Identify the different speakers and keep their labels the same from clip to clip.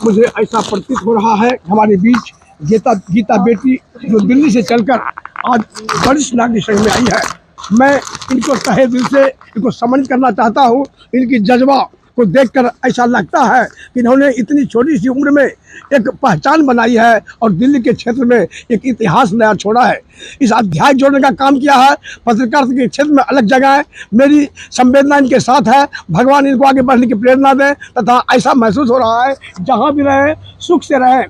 Speaker 1: मुझे ऐसा प्रतीत हो रहा है हमारे बीच गीता बेटी जो दिल्ली से चलकर आज वरिष्ठ नागरिक संघ में आई है। मैं इनको तहे दिल से इनको सम्मानित करना चाहता हूँ। इनकी जज्बा को देखकर ऐसा लगता है कि इन्होंने इतनी छोटी सी उम्र में एक पहचान बनाई है और दिल्ली के क्षेत्र में एक इतिहास नया छोड़ा है। इस अध्याय जोड़ने का काम किया है। पत्रकारिता के क्षेत्र में अलग जगह है। मेरी संवेदना इनके साथ है। भगवान इनको आगे बढ़ने की प्रेरणा दें तथा ऐसा महसूस हो रहा है जहाँ भी रहे सुख से रहे।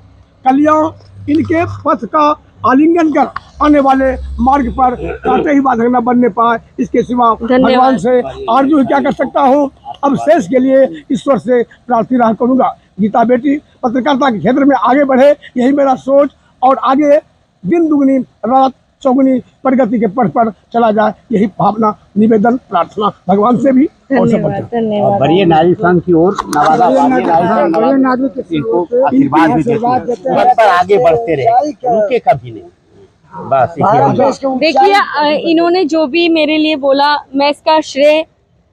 Speaker 1: कल्याण इनके पथ का आलिंगन कर आने वाले मार्ग पर कांटे ही बाधक न बनने पाए। इसके सिवा भगवान से आरजू क्या कर सकता हूँ। अब शेष के लिए ईश्वर से प्रार्थना करूंगा। गीता बेटी पत्रकारिता के क्षेत्र में आगे बढ़े, यही मेरा सोच, और आगे दिन दुगनी रात चौगुनी प्रगति के पथ पर चला जाए, यही भावना, निवेदन, प्रार्थना भगवान से भी और
Speaker 2: धन्यवाद। बड़ी नारी संघ की ओर नवादा इनको आशीर्वाद भी देते हैं पर आगे बढ़ते रहे, रुके कभी नहीं। बस
Speaker 3: देखिए, इन्होंने जो भी मेरे लिए बोला, मैं इसका श्रेय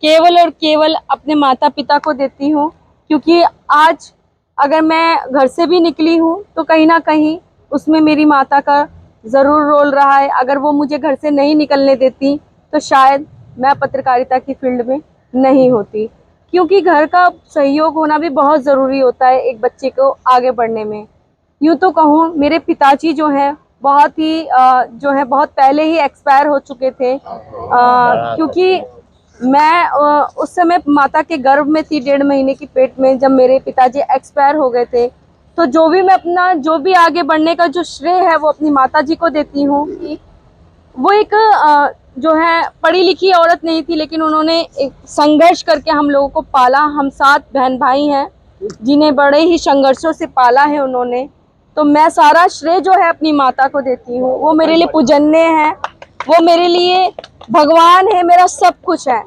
Speaker 3: केवल और केवल अपने माता पिता को देती हूँ, क्योंकि आज अगर मैं घर से भी निकली हूँ तो कहीं ना कहीं उसमें मेरी माता का ज़रूर रोल रहा है। अगर वो मुझे घर से नहीं निकलने देती तो शायद मैं पत्रकारिता की फील्ड में नहीं होती, क्योंकि घर का सहयोग होना भी बहुत ज़रूरी होता है एक बच्चे को आगे बढ़ने में। यूँ तो कहूँ, मेरे पिताजी जो हैं बहुत पहले ही एक्सपायर हो चुके थे, क्योंकि मैं उस समय माता के गर्भ में थी, 1.5 महीने की पेट में, जब मेरे पिताजी एक्सपायर हो गए थे। तो जो भी आगे बढ़ने का जो श्रेय है वो अपनी माता जी को देती हूँ। कि वो एक जो है पढ़ी लिखी औरत नहीं थी, लेकिन उन्होंने एक संघर्ष करके हम लोगों को पाला। हम 7 बहन भाई हैं जिन्हें बड़े ही संघर्षों से पाला है उन्होंने। तो मैं सारा श्रेय जो है अपनी माता को देती हूँ। वो मेरे लिए पूजनीय है, वो मेरे लिए भगवान है, मेरा सब कुछ है।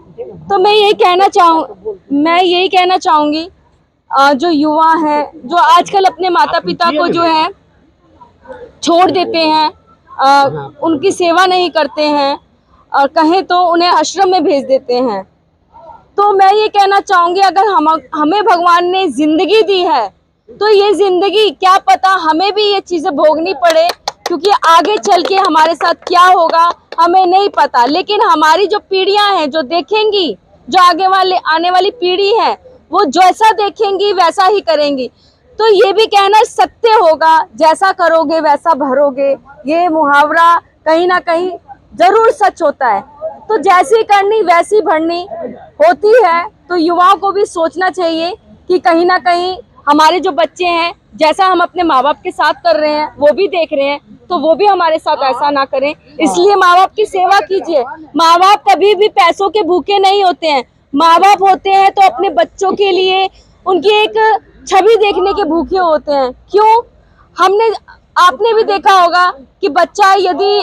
Speaker 3: तो मैं यही कहना चाहूँगी जो युवा हैं, जो आजकल अपने माता पिता को जो है छोड़ देते हैं, उनकी सेवा नहीं करते हैं, और कहें तो उन्हें आश्रम में भेज देते हैं। तो मैं ये कहना चाहूँगी, अगर हमें भगवान ने जिंदगी दी है तो ये जिंदगी क्या पता हमें भी ये चीज़ें भोगनी पड़े, क्योंकि आगे चल के हमारे साथ क्या होगा हमें नहीं पता। लेकिन हमारी जो पीढ़ियां हैं जो देखेंगी, जो आने वाली पीढ़ी है, वो जैसा देखेंगी वैसा ही करेंगी। तो ये भी कहना सत्य होगा, जैसा करोगे वैसा भरोगे, ये मुहावरा कहीं ना कहीं जरूर सच होता है। तो जैसी करनी वैसी भरनी होती है। तो युवाओं को भी सोचना चाहिए कि कहीं ना कहीं हमारे जो बच्चे हैं, जैसा हम अपने माँ बाप के साथ कर रहे हैं वो भी देख रहे हैं, तो वो भी हमारे साथ ऐसा ना करें। इसलिए माँ बाप की सेवा कीजिए। माँ बाप कभी भी पैसों के भूखे नहीं होते हैं। माँ बाप होते हैं तो अपने बच्चों के लिए उनकी एक छवि देखने के भूखे होते हैं। क्यों? आपने भी देखा होगा कि बच्चा यदि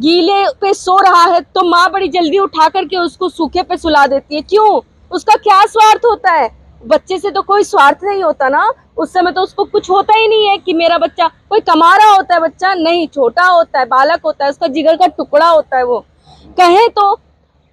Speaker 3: गीले पे सो रहा है तो माँ बड़ी जल्दी उठा करके उसको सूखे पे सुला देती है। क्यों? उसका क्या स्वार्थ होता है? बच्चे से तो कोई स्वार्थ नहीं होता ना, उस समय तो उसको कुछ होता ही नहीं है कि मेरा बच्चा कोई कमा रहा होता है। बच्चा नहीं, छोटा होता है, बालक होता है, उसका जिगर का टुकड़ा होता है। वो कहें तो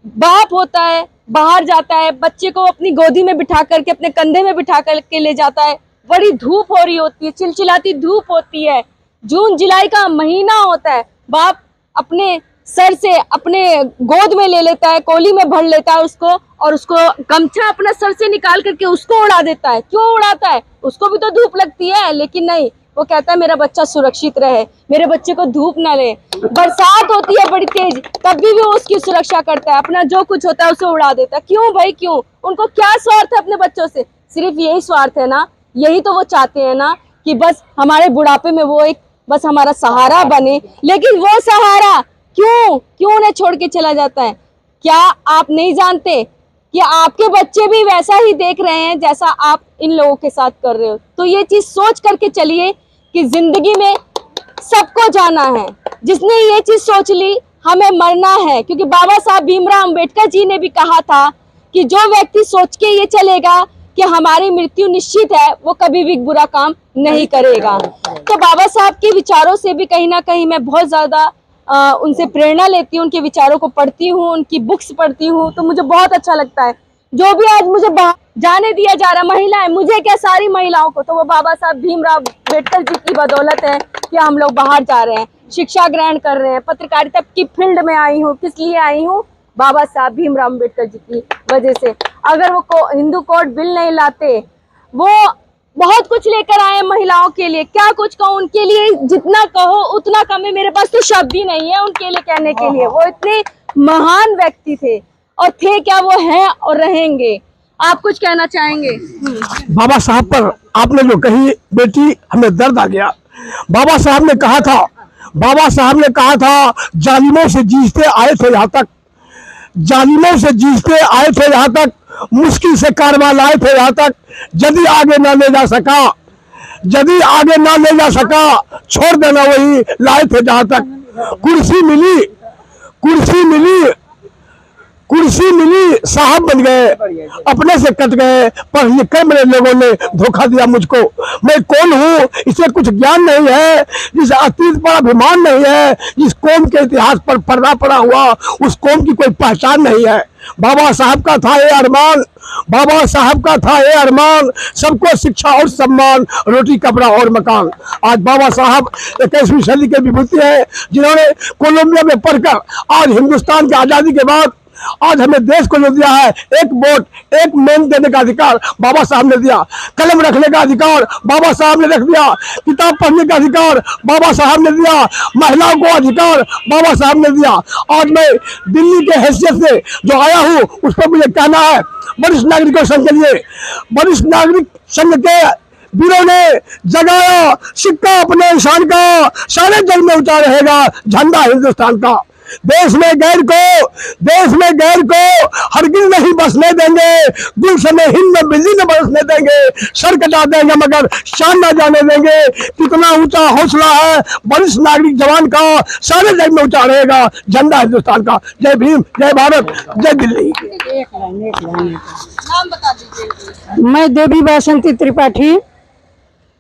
Speaker 3: बाप होता है, बाहर जाता है, बच्चे को अपनी गोदी में बिठा करके अपने कंधे में बिठा करके ले जाता है। बड़ी धूप हो रही होती है, चिलचिलाती धूप होती है, जून जुलाई का महीना होता है। बाप अपने सर से अपने गोद में ले लेता है, कोली में भर लेता है उसको, और उसको गमछा अपना सर से निकाल करके उसको उड़ा देता है। क्यों उड़ाता है? उसको भी तो धूप लगती है, लेकिन नहीं, वो कहता है मेरा बच्चा सुरक्षित रहे, मेरे बच्चे को धूप ना ले। बरसात होती है बड़ी तेज, तब भी वो उसकी सुरक्षा करता है, अपना जो कुछ होता है उसे उड़ा देता है। क्यों भाई, क्यों? उनको क्या स्वार्थ है अपने बच्चों से? सिर्फ यही स्वार्थ है ना, यही तो वो चाहते हैं ना कि बस हमारे बुढ़ापे में वो एक बस हमारा सहारा बने। लेकिन वो सहारा क्यों उन्हें छोड़ के चला जाता है? क्या आप नहीं जानते कि आपके बच्चे भी वैसा ही देख रहे हैं जैसा आप इन लोगों के साथ कर रहे हो? तो ये चीज सोच करके चलिए कि जिंदगी में सबको जाना है। जिसने ये चीज सोच ली हमें मरना है, क्योंकि बाबा साहब भीमराव अंबेडकर जी ने भी कहा था कि जो व्यक्ति सोच के ये चलेगा कि हमारी मृत्यु निश्चित है, वो कभी भी बुरा काम नहीं करेगा। तो बाबा साहब के विचारों से भी कहीं ना कहीं मैं बहुत ज्यादा उनसे प्रेरणा लेती हूँ, उनके विचारों को पढ़ती हूँ, उनकी बुक्स पढ़ती हूँ, तो मुझे बहुत अच्छा लगता है जो भी आज मुझे बाहर जाने दिया जा रहा, महिलाएं, मुझे क्या सारी महिलाओं को, तो वो बाबा साहब भीमराव अम्बेडकर जी की बदौलत है कि हम लोग बाहर जा रहे हैं, शिक्षा ग्रहण कर रहे हैं, पत्रकारिता की फील्ड में आई हूँ। किस लिए आई हूँ? बाबा साहब भीमराव अम्बेडकर जी की वजह से। अगर वो हिंदू कोड बिल नहीं लाते, वो बहुत कुछ लेकर आए महिलाओं के लिए, क्या कुछ कहूँ उनके लिए, जितना कहो उतना कम है। मेरे पास तो शब्द ही नहीं है उनके लिए कहने के लिए। वो इतने महान व्यक्ति थे, और थे क्या, वो हैं और रहेंगे। आप कुछ कहना चाहेंगे?
Speaker 1: बाबा साहब पर आपने जो कही बेटी, हमें दर्द आ गया। बाबा साहब ने कहा था जालिमों से जीते आए थे यहाँ तक, जालिमों से जीते आए थे यहाँ तक, मुश्किल से कारवां लाए थे यहाँ तक। यदि आगे ना ले जा सका, छोड़ देना वही लाए थे जहाँ तक। कुर्सी मिली साहब बन गए, अपने से कट गए, पर ये कई मेरे लोगों ने धोखा दिया मुझको। मैं कौन हूँ इसे कुछ ज्ञान नहीं है, जिस अतीत पर अभिमान नहीं है, जिस कौम के इतिहास पर पर्दा पड़ा हुआ, उस कौम की कोई पहचान नहीं है। बाबा साहब का था ये अरमान, सबको शिक्षा और सम्मान, रोटी कपड़ा और मकान। आज बाबा साहब 21वीं सदी के विभूति है, जिन्होंने कोलंबिया में पढ़कर आज हिंदुस्तान की आजादी के बाद आज हमें देश को जो दिया है, एक वोट एक मेन देने का अधिकार बाबा साहब ने दिया, कलम रखने का अधिकार बाबा साहब ने रख दिया, किताब पढ़ने का अधिकार बाबा साहब ने दिया, महिलाओं को अधिकार बाबा साहब ने दिया। आज मैं दिल्ली के हैसियत से जो आया हूँ, उस पर मुझे कहना है, वरिष्ठ नागरिकों संघ के लिए, वरिष्ठ नागरिक संघ के वीरों ने जगाया सिक्का अपने निशान का, सारे जग में ऊंचा रहेगा झंडा हिंदुस्तान का। देश में गैर को हरगिज नहीं बसने देंगे, गुलशन हिंद में बिजली न बरसने देंगे, सर कटा देंगे मगर शान न जाने देंगे। कितना ऊंचा हौसला है वरिष्ठ नागरिक जवान का, सारे जग में ऊंचा रहेगा झंडा हिंदुस्तान का। जय भीम, जय भारत, जय दिल्ली।
Speaker 3: नाम बता दीजिए।
Speaker 4: मैं देवी बसंती त्रिपाठी,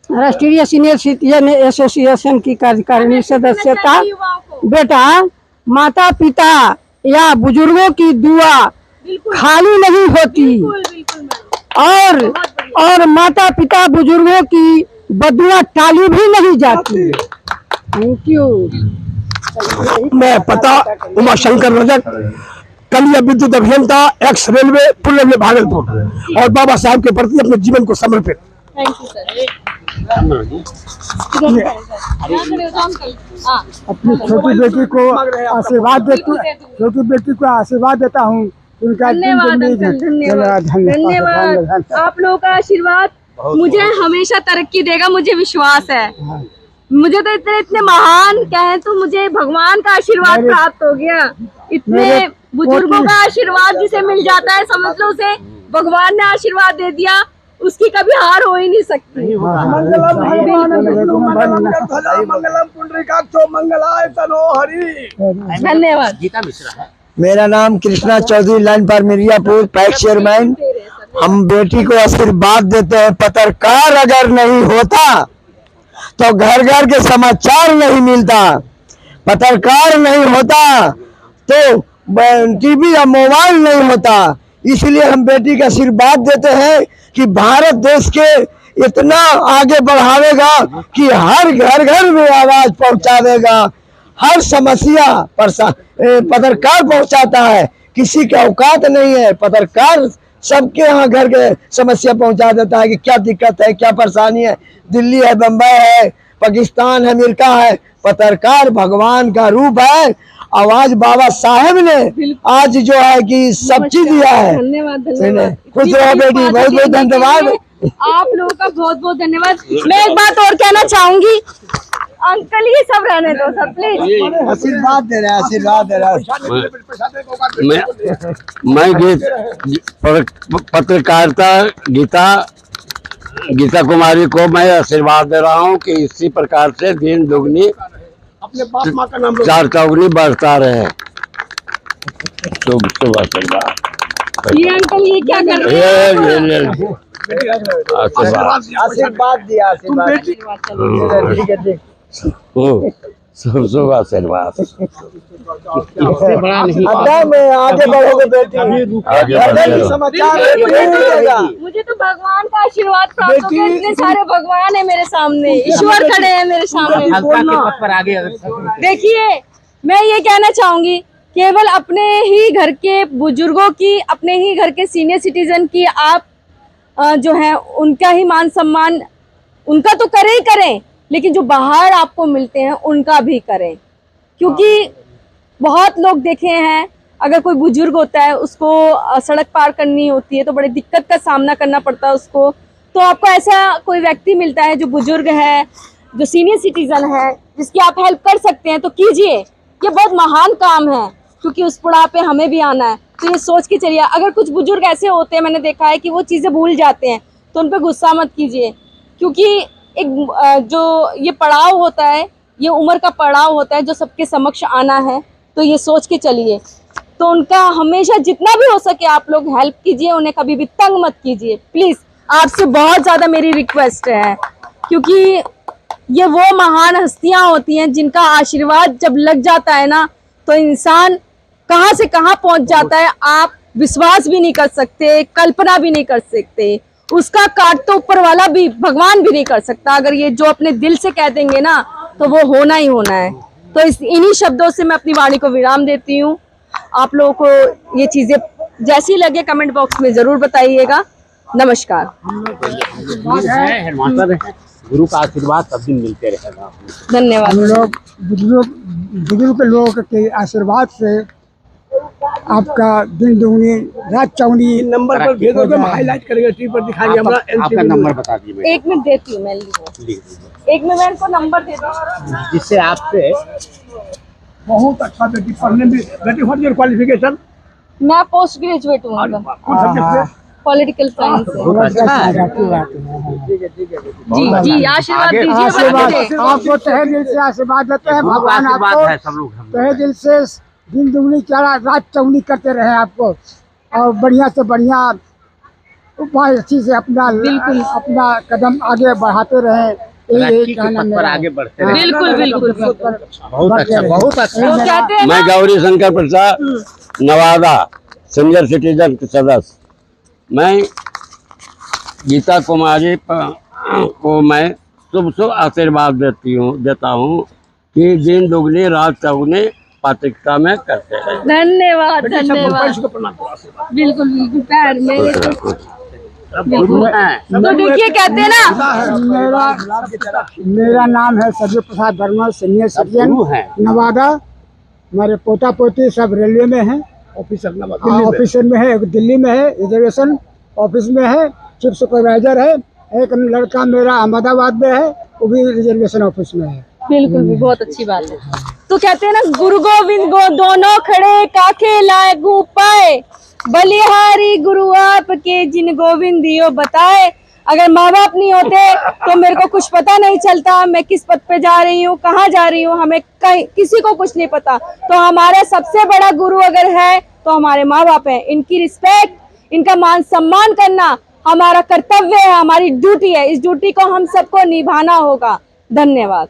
Speaker 4: राष्ट्रीय सीनियर सिटीजन एसोसिएशन की कार्यकारिणी सदस्यता। बेटा, माता पिता या बुजुर्गों की दुआ खाली नहीं होती, और माता पिता बुजुर्गों की बदुआ टाली भी नहीं जाती। Thank you.
Speaker 1: मैं पता उमाशंकर रजक, कलिया विद्युत अभियंता, एक्स रेलवे, पूर्व भागलपुर, और बाबा साहब के प्रति अपने जीवन को समर्पित।
Speaker 3: Thank you sir.
Speaker 4: अपनी छोटी बेटी को आशीर्वाद देता हूँ। उनका
Speaker 3: धन्यवाद। आप लोगों का आशीर्वाद मुझे हमेशा तरक्की देगा, मुझे विश्वास है। मुझे तो इतने महान कहें तो मुझे भगवान का आशीर्वाद प्राप्त हो गया। इतने बुजुर्गों का आशीर्वाद जिसे मिल जाता है, समझ लो उसे भगवान ने आशीर्वाद दे दिया, उसकी कभी हार हो ही नहीं सकती। धन्यवाद।
Speaker 2: गीता मिश्रा है।
Speaker 5: मेरा नाम कृष्णा चौधरी, लाइन पर मिर्जापुर, पैक्स चेयरमैन। हम बेटी को आशीर्वाद देते हैं। पत्रकार अगर नहीं होता तो घर घर के समाचार नहीं मिलता, पत्रकार नहीं होता तो टीवी या मोबाइल नहीं होता। इसलिए हम बेटी का आशीर्वाद देते हैं कि भारत देश के इतना आगे बढ़ावेगा कि हर घर में आवाज पहुंचा देगा। हर समस्या पत्रकार पहुंचाता है, किसी का औकात नहीं है। पत्रकार सबके यहाँ घर के समस्या पहुंचा देता है कि क्या दिक्कत है, क्या परेशानी है। दिल्ली है, बम्बई है, पाकिस्तान है, अमेरिका है। पत्रकार भगवान का रूप है। आवाज बाबा साहेब ने आज जो है कि सब चीज दिया है।
Speaker 3: धन्यवाद।
Speaker 5: खुश रहो बेटी, बहुत बहुत धन्यवाद।
Speaker 3: आप लोगों का बहुत बहुत धन्यवाद। मैं एक बात और कहना चाहूंगी, अंकल ये सब रहने दो सर प्लीज।
Speaker 5: आशीर्वाद दे रहे
Speaker 6: मैं पत्रकारिता गीता कुमारी को मैं आशीर्वाद दे रहा हूँ कि इसी प्रकार से दिन दुगनी
Speaker 1: अपने बाप माँ का नाम
Speaker 6: चार चौगनी बढ़ता रहे। शुभ आशीर्वाद।
Speaker 3: ये अंकल ये क्या कर रहे हैं?
Speaker 5: आशीर्वाद दिया।
Speaker 6: आशीर्वाद। शुभ शुभ आशीर्वाद।
Speaker 2: इससे बड़ा नहीं।
Speaker 5: अड्डा में आगे बढ़ोगे बेटी,
Speaker 6: आगे
Speaker 5: घर
Speaker 6: बढ़ते
Speaker 5: की
Speaker 6: रहो।
Speaker 5: समाचार नहीं मिलेगा।
Speaker 3: मुझे तो भगवान का आशीर्वाद प्राप्त हो गया। इतने सारे भगवान है मेरे सामने, ईश्वर खड़े हैं मेरे सामने।
Speaker 2: हल्का के पद पर आगे अगर
Speaker 3: देखिए, मैं ये कहना चाहूंगी, केवल अपने ही घर के बुजुर्गों की, अपने ही घर के सीनियर सिटीजन की आप जो है उनका ही मान सम्मान, उनका तो करें ही करें, लेकिन जो बाहर आपको मिलते हैं उनका भी करें। क्योंकि बहुत लोग देखे हैं, अगर कोई बुजुर्ग होता है उसको सड़क पार करनी होती है तो बड़ी दिक्कत का सामना करना पड़ता है उसको। तो आपको ऐसा कोई व्यक्ति मिलता है जो बुजुर्ग है, जो सीनियर सिटीजन है, जिसकी आप हेल्प कर सकते हैं तो कीजिए। ये बहुत महान काम है, क्योंकि उस बुढ़ापे हमें भी आना है। तो ये सोच के चलिए। अगर कुछ बुजुर्ग ऐसे होते हैं, मैंने देखा है कि वो चीज़ें भूल जाते हैं, तो उन पर गुस्सा मत कीजिए। क्योंकि एक जो ये पड़ाव होता है, ये उम्र का पड़ाव होता है जो सबके समक्ष आना है। तो ये सोच के चलिए। तो उनका हमेशा जितना भी हो सके आप लोग हेल्प कीजिए, उन्हें कभी भी तंग मत कीजिए प्लीज़। आपसे बहुत ज़्यादा मेरी रिक्वेस्ट है, क्योंकि ये वो महान हस्तियां होती हैं जिनका आशीर्वाद जब लग जाता है ना, तो इंसान कहां से कहां पहुंच जाता है आप विश्वास भी नहीं कर सकते, कल्पना भी नहीं कर सकते। उसका काट तो ऊपर वाला भी, भगवान भी नहीं कर सकता। अगर ये जो अपने दिल से कह देंगे ना, तो वो होना ही होना है। तो इन्हीं शब्दों से मैं अपनी वाणी को विराम देती हूँ। आप लोगों को ये चीजें जैसी लगे कमेंट बॉक्स में जरूर बताइएगा। नमस्कार।
Speaker 2: हेडमास्टर है, गुरु का आशीर्वाद सब दिन मिलते रहेगा।
Speaker 3: धन्यवाद।
Speaker 1: हम लोग बुजुर्ग लोगों के आशीर्वाद से आपका दिन दुगनी रात चौगनी नंबर पर भेजोगे, हम हाईलाइट करेंगे, टीवी पर दिखाएंगे। हमारा
Speaker 2: आपका नंबर बता दीजिए।
Speaker 3: एक मिनट देती हूँ, मैं लिख
Speaker 2: दीजिए,
Speaker 3: एक में मैं इनको नंबर दे दूँ,
Speaker 2: जिससे आपसे
Speaker 1: बहुत अच्छा बेटी पढ़ने में। बेटी व्हाट योर क्वालिफिकेशन?
Speaker 3: मैं पोस्ट ग्रेजुएट हूँ,
Speaker 1: कौन सब्जेक्ट से?
Speaker 3: पॉलिटिकल साइंस से।
Speaker 2: बहुत अच्छा है।
Speaker 3: जी जी, आशीर्वाद दीजिए बच्चे।
Speaker 7: आपको तहे दिल से आशीर्वाद देते हैं।
Speaker 2: गुरु का
Speaker 7: भगवान
Speaker 2: आशीर्वाद
Speaker 7: आपको
Speaker 2: है सब लोग हम
Speaker 7: तहे दिल से दिन दुगनी चारा रात चौगनी करते रहे आपको, और बढ़िया से बढ़िया उपाय अच्छी से अपना कदम आगे बढ़ाते रहे।
Speaker 2: तरक्की के पथ पर आगे बढ़ते रहे।
Speaker 3: बिल्कुल बिल्कुल।
Speaker 2: बहुत अच्छा, बहुत अच्छा।
Speaker 3: तो कहते हैं
Speaker 6: मैं
Speaker 3: ना,
Speaker 6: गौरी शंकर प्रसाद, नवादा, सीनियर सिटीजन के सदस्य। मैं गीता कुमारी को मैं शुभ शुभ आशीर्वाद देता हूँ कि दिन दुगनी रात चौगनी पात्रता में करते रहे।
Speaker 3: धन्यवाद धन्यवाद। बिल्कुल बिल्कुल, पैर मेरे
Speaker 2: गुरु हैं।
Speaker 3: तो देखिए, कहते हैं ना,
Speaker 7: मेरा नाम है सर्व प्रसाद वर्मा, सीनियर सिटीजन,
Speaker 2: गुरु हैं।
Speaker 7: नवादा। हमारे पोता पोती सब रेलवे में है,
Speaker 1: ऑफिसर
Speaker 7: ऑफिसर में है, एक दिल्ली में है, रिजर्वेशन ऑफिस में है, चीफ सुपरवाइजर है। एक लड़का मेरा अहमदाबाद में है, वो भी रिजर्वेशन ऑफिस में है।
Speaker 3: बिल्कुल भी बहुत अच्छी बात है। तो कहते हैं ना, गुरु गोविंद गो दोनों खड़े काखे लागू पाए, बलिहारी गुरु आपके जिन गोविंद दियो बताए। अगर माँ बाप नहीं होते तो मेरे को कुछ पता नहीं चलता, मैं किस पथ पे जा रही हूँ, कहाँ जा रही हूँ, हमें कहीं किसी को कुछ नहीं पता। तो हमारा सबसे बड़ा गुरु अगर है तो हमारे माँ बाप है। इनकी रिस्पेक्ट, इनका मान सम्मान करना हमारा कर्तव्य है, हमारी ड्यूटी है। इस ड्यूटी को हम सबको निभाना होगा। धन्यवाद।